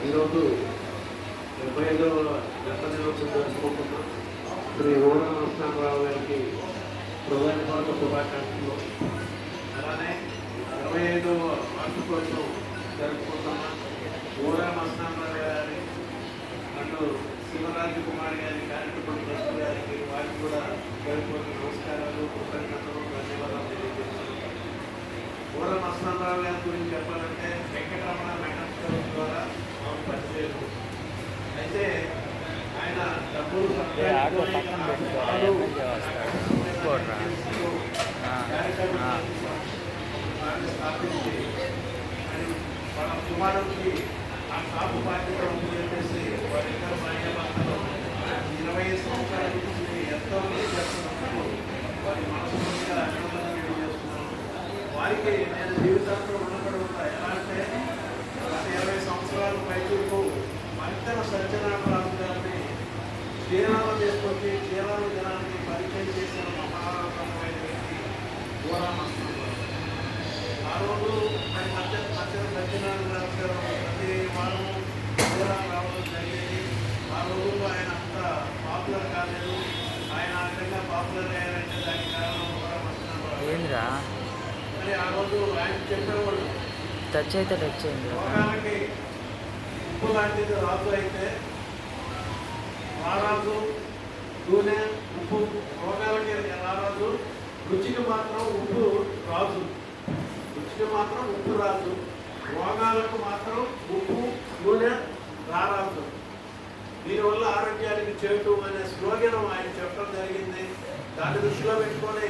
ఈరోజు 75వ గణతంత్ర దినోత్సవం జరుపుకుంటున్నాం. శ్రీ ఓడ నరసింహారావు గారికి హృదయపూర్వక శుభాకాంక్షలు. అలానే 25వ వార్షికోత్సవం జరుపుకుంటున్న ఓడ నరసింహారావు గారి అంటూ శివరాజు కుమార్ గారి కార్యక్రమం ట్రస్ట్ గారికి వారికి కూడా హృదయపూర్వక నమస్కారాలు, కృతజ్ఞతలు, ధన్యవాదాలు తెలియజేస్తున్నాను. ఓడ నరసింహారావు గారి గురించి చెప్పాలంటే వెంకటరమణ మెటల్ ద్వారా పరిచయం. అయితే ఆయన డబ్బులు స్థాపించి వాళ్ళ కుమారుడికి ఆ షాపు బాధ్యత ఉంది చెప్పేసి వారిద్దరు భార్యాభర్తలు 20 సంవత్సరాల నుంచి ఎంతో చేస్తున్నప్పుడు వారి మనస్ఫూర్తిగా అభినందనలు తెలియజేస్తున్నాను. వారికి నేను జీవితంలో రుణపడి ఉంటా. ఎలా అంటే గత 20 సంవత్సరాల పైపు మరితన సత్యనారాయణ గారిని శ్రీరామ తీసుకొచ్చి శ్రీరామ జనాన్ని పరిచయం చేసిన మహారామైన వ్యక్తి ఓరామస్తున్నారు. ఆ రోజు ఆయన మధ్య సత్యనారాయణ గారు ప్రతి వారం శ్రీరామ రావడం జరిగేది. ఆ రోజుల్లో ఆయన అంత పాపులర్ కాలేదు. ఆయన ఆ విధంగా పాపులర్ అయ్యారంటే దానికి కారణం ఓరామస్తున్నారు. మరి ఆ రోజు ఆయన చెప్పేవాళ్ళు రోగాలకి ఉప్పు లాంటిది రాజు అయితే రారాజు, నూనె, ఉప్పు రోగాలకి రారాజు, రుచికి మాత్రం ఉప్పు రాజు. రుచికి మాత్రం ఉప్పు రాజు, రోగాలకు మాత్రం ఉప్పు నూనె రారాజు. దీనివల్ల ఆరోగ్యానికి చేటు అనే స్లోగన్ ఆయన చెప్పడం జరిగింది. దాన్ని దృష్టిలో పెట్టుకొని